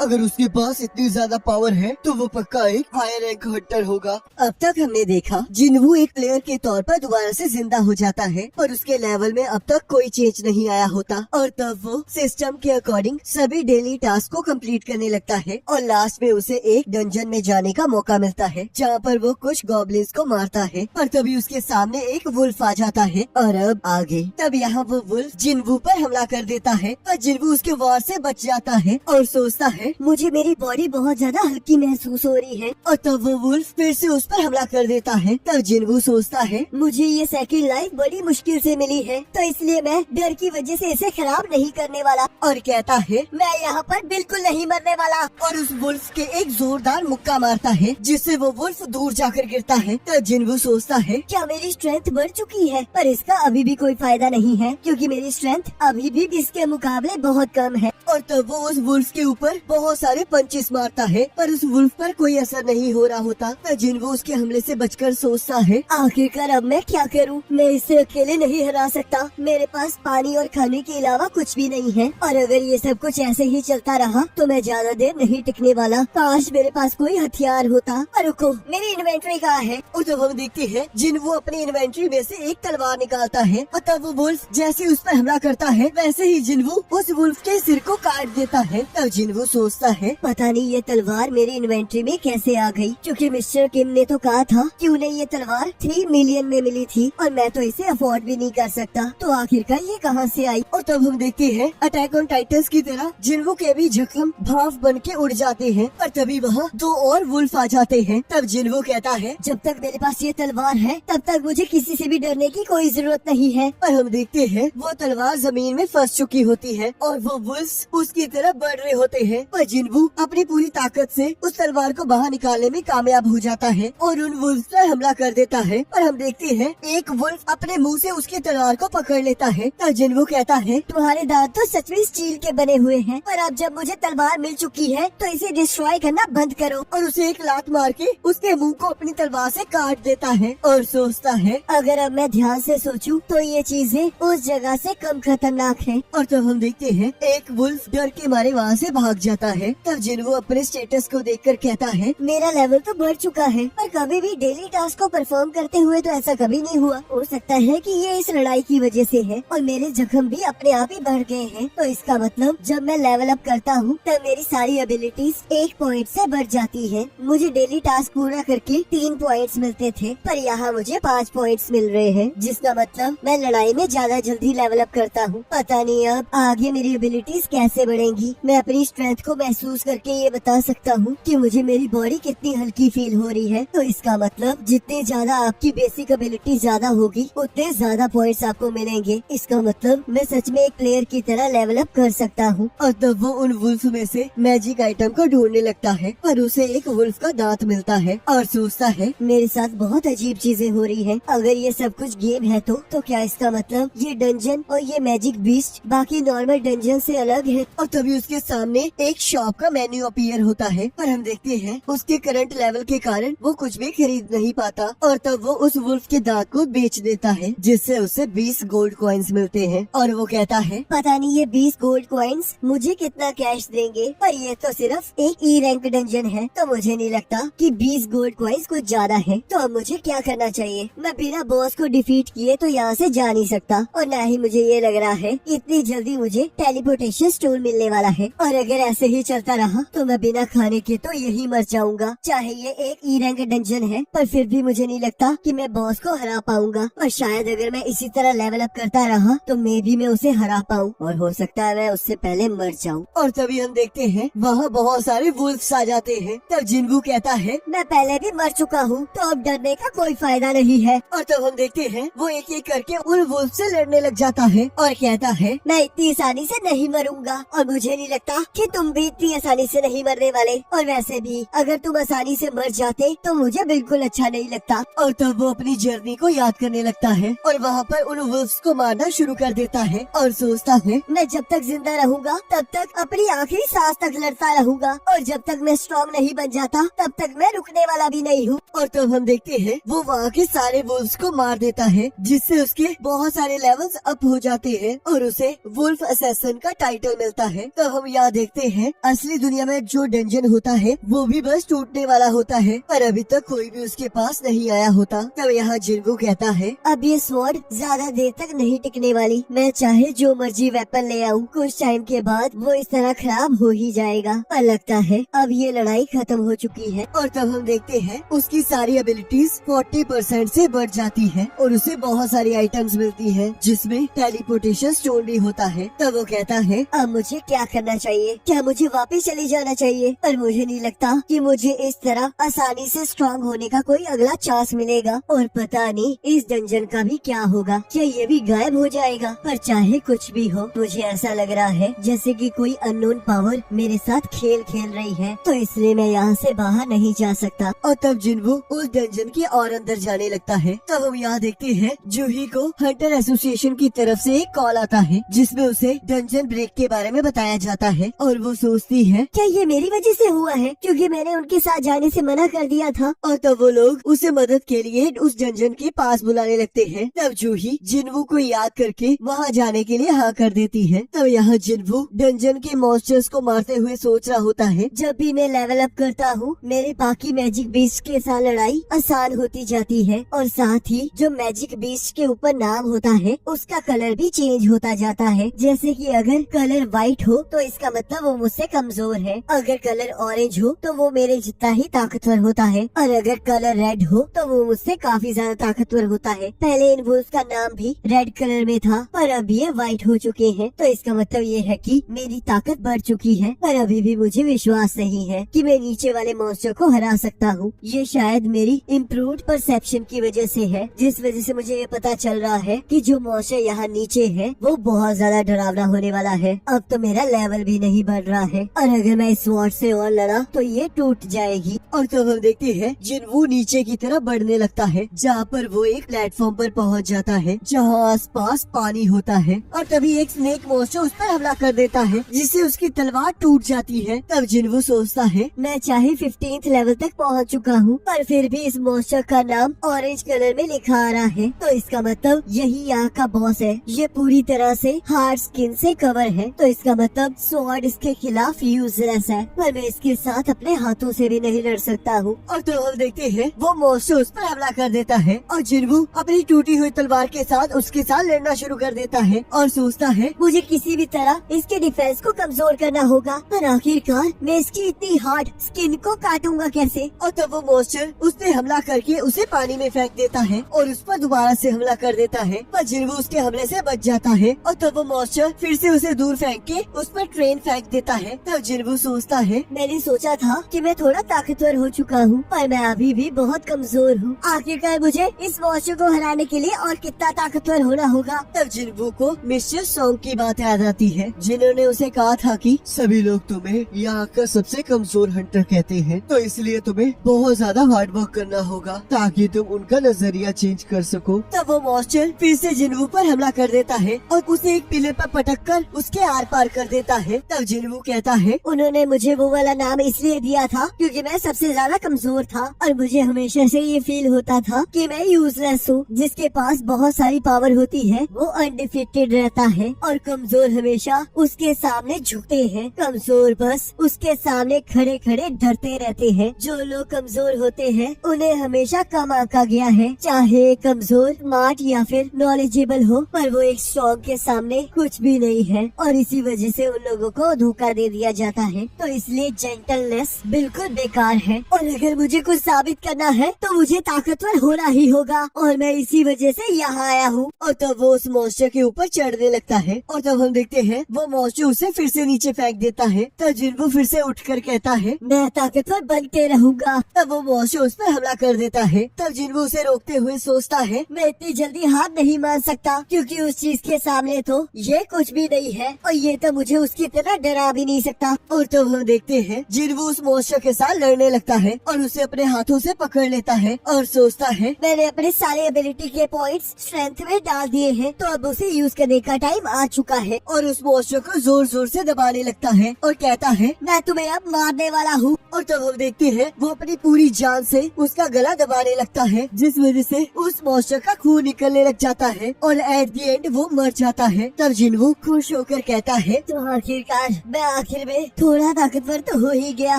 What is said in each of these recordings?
अगर उसके पास इतनी ज्यादा पावर है तो वो पक्का एक हाई रैंक हंटर होगा। अब तक हमने देखा जिन्वू एक प्लेयर के तौर पर दोबारा से जिंदा हो जाता है, पर उसके लेवल में अब तक कोई चेंज नहीं आया होता और तब वो सिस्टम के अकॉर्डिंग सभी डेली टास्क को कंप्लीट करने लगता है और लास्ट में उसे एक डंजन में जाने का मौका मिलता है जहाँ पर वो कुछ गॉब्लिन्स को मारता है। पर तभी उसके सामने एक वुल्फ आ जाता है और अब आगे तब यहाँ वो वुल्फ जिन्वू पर हमला कर देता है, पर जिन्वू उसके वार से बच जाता है और सोचता है मुझे मेरी बॉडी बहुत ज्यादा हल्की महसूस हो रही है और तब वो वुल्फ फिर से उस पर हमला कर देता है। तब जिन्वू सोचता है मुझे ये सेकंड लाइफ बड़ी मुश्किल से मिली है, तो इसलिए मैं डर की वजह से इसे खराब नहीं करने वाला और कहता है मैं यहाँ पर बिल्कुल नहीं मरने वाला और उस वुल्फ के एक जोरदार मुक्का मारता है जिससे वो वुल्फ दूर जाकर गिरता है। तब जिन्वू सोचता है क्या मेरी स्ट्रेंथ बढ़ चुकी है, पर इसका अभी भी कोई फायदा नहीं है क्योंकि मेरी स्ट्रेंथ अभी भी इसके मुकाबले बहुत कम है। और तब वो उस वुल्फ के ऊपर बहुत सारे पंचेस मारता है पर उस वुल्फ पर कोई असर नहीं हो रहा होता। तब जिन्वू उसके हमले से बचकर सोचता है आखिरकार अब मैं क्या करूं, मैं इसे अकेले नहीं हरा सकता, मेरे पास पानी और खाने के अलावा कुछ भी नहीं है और अगर ये सब कुछ ऐसे ही चलता रहा तो मैं ज्यादा देर नहीं टिकने वाला। काश मेरे पास कोई हथियार होता। पर रुको, मेरी इन्वेंट्री कहाँ है? और तब हम देखते हैं जिन्वू अपनी इन्वेंट्री में से एक तलवार निकालता है और तब वो वुल्फ जैसे उस पर हमला करता है वैसे ही जिन्वू उस वुल्फ के सिर को काट देता है। तब जिन्वू सोचता है पता नहीं ये तलवार मेरी इन्वेंट्री में कैसे आ गई, क्योंकि मिस्टर किम ने तो कहा था कि उन्हें ये तलवार 3 मिलियन में मिली थी और मैं तो इसे अफोर्ड भी नहीं कर सकता, तो आखिरकार ये कहाँ से आई। और तब हम देखते हैं अटैक ऑन टाइटन्स की तरह जिन्वू के भी जख्म भाप बन के उड़ जाते हैं और तभी वहाँ 2 और वुल्फ आ जाते हैं। तब जिन्वू कहता है जब तक मेरे पास ये तलवार है तब तक मुझे किसी से भी डरने की कोई जरूरत नहीं है। पर हम देखते हैं वो तलवार जमीन में फंस चुकी होती है और वो वुल्फ उसकी तरफ बढ़ रहे होते हैं, पर जिन्वू अपनी पूरी ताकत से उस तलवार को बाहर निकालने में कामयाब हो जाता है और उन वुल्फ पर हमला कर देता है। और हम देखते हैं एक वुल्फ अपने मुंह से उसकी तलवार को पकड़ लेता है। तब जिन्वू कहता है तुम्हारे दांत तो सच में स्टील के बने हुए हैं, पर अब जब मुझे तलवार मिल चुकी है तो इसे डिस्ट्रॉय करना बंद करो और उसे एक लात मार के उसके मुंह को अपनी तलवार से काट देता है और सोचता है अगर अब मैं ध्यान से सोचूं तो ये चीजें उस जगह से कम खतरनाक है। और तब हम देखते हैं एक वुल्फ डर के मारे वहाँ से भाग जाता है। तब जिन्वू अपने स्टेटस को देखकर कहता है मेरा लेवल तो बढ़ चुका है, पर कभी भी डेली टास्क को परफॉर्म करते हुए तो ऐसा कभी नहीं हुआ। हो सकता है कि ये इस लड़ाई की वजह से है और मेरे जख्म भी अपने आप ही बढ़ गए हैं, तो इसका मतलब जब मैं लेवल अप करता हूँ तब मेरी सारी एबिलिटीज 1 पॉइंट से बढ़ जाती है। मुझे डेली टास्क पूरा करके 3 पॉइंट्स मिलते थे, पर यहाँ मुझे 5 पॉइंट्स मिल रहे हैं, जिसका मतलब मैं लड़ाई में ज्यादा जल्दी लेवल अप करता हूँ। पता नहीं अब आगे मेरी एबिलिटीज कैसे बढ़ेंगी। मैं अपनी स्ट्रेंथ को महसूस करके ये बता सकता हूँ कि मुझे मेरी बॉडी कितनी हल्की फील हो रही है, तो इसका मतलब जितनी ज्यादा आपकी बेसिक एबिलिटी ज्यादा होगी उतने ज्यादा पॉइंट्स आपको मिलेंगे। इसका मतलब मैं सच में एक प्लेयर की तरह लेवल अप कर सकता हूँ। और तब वो उन वुल्फ में से मैजिक आइटम को ढूंढने लगता है, पर उसे एक वुल्फ का दांत मिलता है और सोचता है मेरे साथ बहुत अजीब चीजें हो रही हैं। अगर ये सब कुछ गेम है तो क्या इसका मतलब ये डंजन और ये मैजिक बीस्ट बाकी नॉर्मल डंजन से अलग है। और तभी उसके सामने एक शॉप का मेन्यू अपीयर होता है, पर हम देखते हैं उसके करंट लेवल के कारण वो कुछ भी खरीद नहीं पाता और तब वो उस वुल्फ के दांत को बेच देता है, जिससे उसे 20 गोल्ड कॉइन्स मिलते हैं। और वो कहता है पता नहीं ये 20 गोल्ड कॉइन्स मुझे कितना कैश देंगे, पर ये तो सिर्फ एक ई रैंक डंजन है, तो मुझे नहीं लगता कि 20 गोल्ड कॉइन्स कुछ ज्यादा है। तो अब मुझे क्या करना चाहिए? मैं बिना बॉस को डिफीट किए तो यहाँ से जा नहीं सकता और न ही मुझे ये लग रहा है इतनी जल्दी मुझे टेलीपोर्टेशन स्टोन मिलने वाला है, और अगर ऐसे ही चलता रहा तो मैं बिना खाने के तो यही मर जाऊंगा। चाहे ये एक ई रैंक डंजन है, पर फिर भी मुझे नहीं लगता कि मैं बॉस को हरा पाऊंगा, और शायद अगर मैं इसी तरह लेवल अप करता रहा तो मैं भी उसे हरा पाऊं और हो सकता है मैं उससे पहले मर जाऊं। और तभी हम देखते हैं वहाँ बहुत सारे वुल्फ्स आ जाते हैं। तब जिन्वू कहता है मैं पहले भी मर चुका हूँ, तो अब डरने का कोई फायदा नहीं है। और तब हम देखते हैं वो एक एक करके उन वुल्फ से लड़ने लग जाता है और कहता है मैं इतनी आसानी से नहीं मरूंगा, और मुझे नहीं लगता कि तुम भी इतनी आसानी से नहीं मरने वाले, और वैसे भी अगर तुम आसानी से मर जाते तो मुझे बिल्कुल अच्छा नहीं लगता। और तब वो अपनी जर्नी को याद करने लगता है और वहाँ पर उन वुल्फ्स को मारना शुरू कर देता है और सोचता है मैं जब तक जिंदा रहूंगा तब तक अपनी आखिरी सांस तक लड़ता रहूंगा, और जब तक मैं स्ट्रॉन्ग नहीं बन जाता तब तक मैं रुकने वाला भी नहीं हूँ। और तब हम देखते हैं वो वहाँ के सारे वुल्फ्स को मार देता है, जिससे उसके बहुत सारे लेवल्स अप हो जाते हैं और उसे वुल्फ असैसिन का टाइटल मिलता है। तब हम यहाँ देखते हैं असली दुनिया में जो डंजन होता है वो भी बस टूटने वाला होता है, पर अभी तक कोई भी उसके पास नहीं आया होता। तब यहाँ जिन्वू कहता है, अब ये स्वॉर्ड ज्यादा देर तक नहीं टिकने वाली। मैं चाहे जो मर्जी वेपन ले आऊँ, कुछ टाइम के बाद वो इस तरह खराब हो ही जाएगा। पर लगता है अब ये लड़ाई खत्म हो चुकी है। और तब हम देखते हैं उसकी सारी एबिलिटीज 40% से बढ़ जाती है और उसे बहुत सारी आइटम्स मिलती है, जिसमें टेलीपोर्टेशन स्टोन भी होता है। तब वो कहता है, अब मुझे क्या करना चाहिए? क्या मुझे वापस चले जाना चाहिए? पर मुझे नहीं लगता कि मुझे इस तरह आसानी से स्ट्रांग होने का कोई अगला चांस मिलेगा। और पता नहीं इस डंजन का भी क्या होगा, क्या ये भी गायब हो जाएगा? पर चाहे कुछ भी हो, मुझे ऐसा लग रहा है जैसे कि कोई अननोन पावर मेरे साथ खेल खेल रही है, तो इसलिए मैं यहाँ से बाहर नहीं जा सकता। और तब जिन्वू उस डंजन के और अंदर जाने लगता है। तब हम यहाँ देखते हैं जूही को हंटर एसोसिएशन की तरफ से एक कॉल आता है, जिसमें उसे डंजन ब्रेक के बारे में बताया जाता है। और वो सोचती है, क्या ये मेरी वजह से हुआ है, क्योंकि मैंने उनके साथ जाने से मना कर दिया था। और तब वो लोग उसे मदद के लिए उस डंजन के पास बुलाने लगते हैं। तब जूही जिन्वू को याद करके वहाँ जाने के लिए हाँ कर देती है। तब यहाँ जिन्वू डंजन के मॉन्स्टर्स को मारते हुए सोच रहा होता है, जब भी मैं लेवल अप करता हूँ, मेरे बाकी मैजिक बीस्ट के साथ लड़ाई आसान होती जाती है। और साथ ही जो मैजिक बीस्ट के ऊपर नाम होता है, उसका कलर भी चेंज होता जाता है। जैसे कि अगर कलर व्हाइट हो तो इसका मतलब वो मुझसे कमजोर है, अगर कलर ऑरेंज हो तो वो मेरे जितना ही ताकतवर होता है, और अगर कलर रेड हो तो वो मुझसे काफी ज्यादा ताकतवर होता है। पहले इन वुल्फ का नाम भी रेड कलर में था, पर अब ये व्हाइट हो चुके हैं, तो इसका मतलब ये है कि मेरी ताकत बढ़ चुकी है। पर अभी भी मुझे विश्वास नहीं है कि मैं नीचे वाले मॉन्स्टर को हरा सकता हूँ। ये शायद मेरी इम्प्रूव्ड परसेप्शन की वजह से है, जिस वजह से मुझे ये पता चल रहा है कि जो मॉन्स्टर यहाँ नीचे है वो बहुत ज्यादा डरावना होने वाला है। अब तो मेरा लेवल भी नहीं बढ़ रहा है, और अगर मैं इस स्वॉर्ड से और लड़ा तो ये टूट जाएगी। और तब हम देखते हैं जिन्वू नीचे की तरफ बढ़ने लगता है, जहाँ पर वो एक प्लेटफॉर्म पर पहुँच जाता है, जहाँ आसपास पानी होता है। और तभी एक स्नेक मॉन्स्टर उस पर हमला कर देता है, जिससे उसकी तलवार टूट जाती है। तब जिन्वू सोचता है, मैं चाहे 15th लेवल तक पहुँच चुका हूँ, पर फिर भी इस मॉन्स्टर का नाम ऑरेंज कलर में लिखा आ रहा है, तो इसका मतलब यही यहाँ का बॉस है। ये पूरी तरह से हार्ड स्किन से कवर है, तो इसका मतलब स्वॉर्ड इसके खिलाफ यूजलेस है, पर मैं इसके साथ अपने हाथों से भी नहीं लड़ सकता हूँ। और तो हम देखते हैं वो मॉन्स्टर उस पर हमला कर देता है, और जिन्वू अपनी टूटी हुई तलवार के साथ उसके साथ लड़ना शुरू कर देता है, और सोचता है मुझे किसी भी तरह इसके डिफेंस को कमजोर करना होगा, पर आखिरकार मैं इसकी इतनी हार्ड स्किन को काटूंगा कैसे? और तब वो मॉन्स्टर उस पे हमला करके उसे पानी में फेंक देता है, और उस पर दोबारा से हमला कर देता है, पर जिन्वू उसके हमले से बच जाता है। और तब वो मॉन्स्टर फिर से उसे दूर फेंक के उस पर ट्रेन फेंक देता है। तब जिन्वू सोचता है, मैंने सोचा था कि मैं थोड़ा ताकतवर हो चुका हूँ, पर मैं अभी भी बहुत कमजोर हूँ। आखिरकार मुझे इस मॉन्स्टर को हराने के लिए और कितना ताकतवर होना होगा? तब जिन्वू को मिस्टर सॉन्ग की बात याद आती है, जिन्होंने उसे कहा था कि सभी लोग तुम्हें यहाँ का सबसे कमजोर हंटर कहते हैं, तो इसलिए तुम्हें बहुत ज्यादा हार्ड वर्क करना होगा ताकि तुम उनका नजरिया चेंज कर सको। तब वो मॉन्स्टर फिर से जिन्वू पर हमला कर देता है और उसे एक पिलर पर पटक कर उसके आर पार कर देता है। तब जिन्वू कहता है, उन्होंने मुझे वो वाला नाम इसलिए दिया था क्योंकि मैं सबसे ज्यादा कमजोर था, और मुझे हमेशा से ये फील होता था कि मैं यूजलेस हूँ। जिसके पास बहुत सारी पावर होती है वो अनडिफिटेड रहता है, और कमजोर हमेशा उसके सामने झुकते हैं। कमजोर बस उसके सामने खड़े खड़े डरते रहते हैं। जो लोग कमजोर होते हैं उन्हें हमेशा कम आंका गया है, चाहे कमजोर, स्मार्ट या फिर नॉलेजेबल हो, पर वो एक स्ट्रॉन्ग के सामने कुछ भी नहीं है, और इसी वजह से उन लोगों को धोखा दे दिया जाता है। तो इसलिए जेंटलनेस बिल्कुल बेकार है, और अगर मुझे कुछ साबित करना है तो मुझे ताकतवर होना ही होगा, और मैं इसी वजह से यहाँ आया हूँ। और तब वो उस मॉन्स्टर के ऊपर चढ़ने लगता है, और तब हम देखते हैं वो मॉन्स्टर उसे फिर से नीचे फेंक देता है। तब जिन्वू फिर से उठकर कहता है, मैं ताकतवर बनते रहूंगा। तब वो मॉन्स्टर उस पर हमला कर देता है। तब जिन्वू उसे रोकते हुए सोचता है, मैं इतनी जल्दी हार नहीं मान सकता, क्योंकि उस चीज के सामने तो ये कुछ भी नहीं है, और ये तो मुझे उसकी तरह डरा भी नहीं सकता। और तब हम देखते हैं जिन्वू उस मॉन्स्टर के साथ लड़ने लगता है और उसे अपने हाथों से पकड़ लेता है, और सोचता है, मैंने अपने सारे एबिलिटी के पॉइंट्स स्ट्रेंथ में डाल दिए हैं, तो अब उसे यूज करने का टाइम आ चुका है। और उस मॉन्स्टर को जोर जोर से दबाने लगता है और कहता है, मैं तुम्हें अब मारने वाला हूँ। और तब हम देखते हैं वो अपनी पूरी जान से उसका गला दबाने लगता है, जिस वजह से उस मॉन्स्टर का खून निकलने लग जाता है, और एट द एंड वो मर जाता है। तब जिन्वू खुश होकर कहता है, तो आखिरकार मैं आखिर में थोड़ा ताकतवर तो हो ही गया।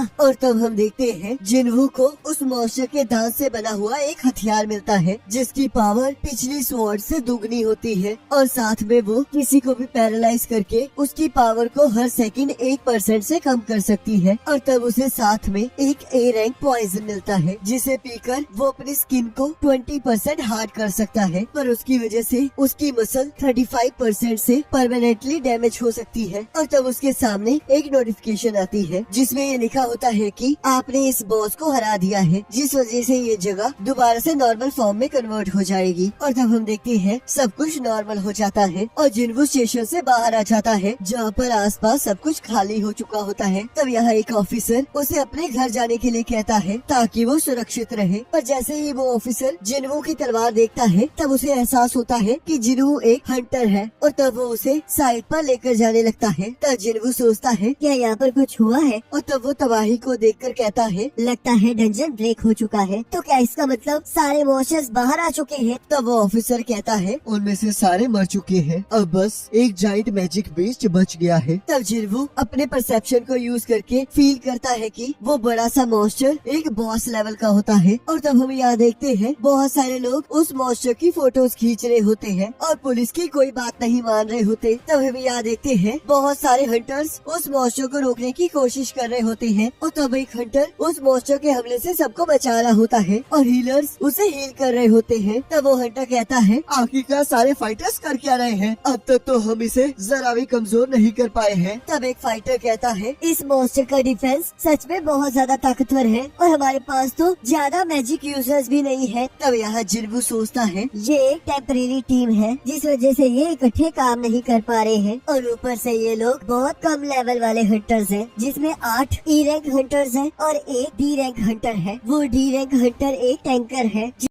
और तब हम देखते हैं जिन्वू को उस मॉन्स्टर के दांत से बना हुआ एक हथियार मिलता है जिसकी पावर पिछली स्वॉर्ड से दुगनी होती है और साथ में वो किसी को भी पैरालाइज करके उसकी पावर को हर सेकंड 1% से कम कर सकती है। और तब उसे साथ में एक ए रैंक पॉइजन मिलता है जिसे पीकर वो अपनी स्किन को 20% हार्ड कर सकता है, पर उसकी वजह से उसकी मसल 35% से परमानेंटली डैमेज हो सकती है। और तब उसके सामने एक नोटिफिकेशन आती है जिसमें ये लिखा होता है कि आपने इस बॉस को हरा दिया है, जिस वजह से ये जगह दोबारा से नॉर्मल फॉर्म में कन्वर्ट हो जाएगी। और तब हम देखते हैं सब कुछ नॉर्मल हो जाता है और जिन्वू स्टेशन से बाहर आ जाता है जहाँ पर आसपास सब कुछ खाली हो चुका होता है। तब यहाँ एक ऑफिसर उसे अपने घर जाने के लिए कहता है ताकि वो सुरक्षित रहे। पर जैसे ही वो ऑफिसर जिन्वू की तलवार देखता है तब उसे एहसास होता है कि जिन्वू एक हंटर है और तब वो उसे साइड पर लेकर जाने लगता है। तब जिन्वू सोचता है क्या यहाँ पर कुछ हुआ है? और तब वो तबाही को देखकर कहता है लगता है डंजन ब्रेक हो चुका है। तो क्या इसका मतलब सारे मॉन्स्टर्स बाहर आ चुके हैं? तब वो ऑफिसर कहता है उनमें से सारे मर चुके हैं, अब बस एक जाइंट मैजिक बेस्ट बच गया है। तब जिन्वू अपने परसेप्शन को यूज करके फील करता है कि वो बड़ा सा मॉन्स्टर एक बॉस लेवल का होता है। और तब हम यहाँ देखते हैं बहुत सारे लोग उस मॉन्स्टर की फोटोज खींच रहे होते हैं और पुलिस की कोई बात नहीं मान रहे होते। तब हम यहाँ देखते हैं बहुत सारे हंटर्स उस मॉन्स्टर को रोकने की कोशिश कर रहे होते हैं और तब एक हंटर उस मॉन्स्टर के हमले से सबको बचा रहा होता है और हीलर्स उसे हील कर रहे होते हैं। तब वो हंटर कहता है आखिरकार सारे फाइटर्स कर क्या रहे हैं, अब तक तो हम इसे जरा भी कमजोर नहीं कर पाए हैं। तब एक फाइटर कहता है इस मॉन्स्टर का डिफेंस सच में बहुत ज्यादा ताकतवर है और हमारे पास तो ज्यादा मैजिक यूजर्स भी नहीं है। तब यहाँ जिन्वू सोचता है ये एक टेम्परेरी टीम है जिस वजह से ये इकट्ठे काम नहीं कर पा रहे हैं और ऊपर से ये लोग बहुत कम लेवल वाले हंटर्स हैं, जिसमें 8 ई रैंक हंटर्स हैं और एक डी रैंक हंटर है। वो डी रैंक हंटर एक टैंकर है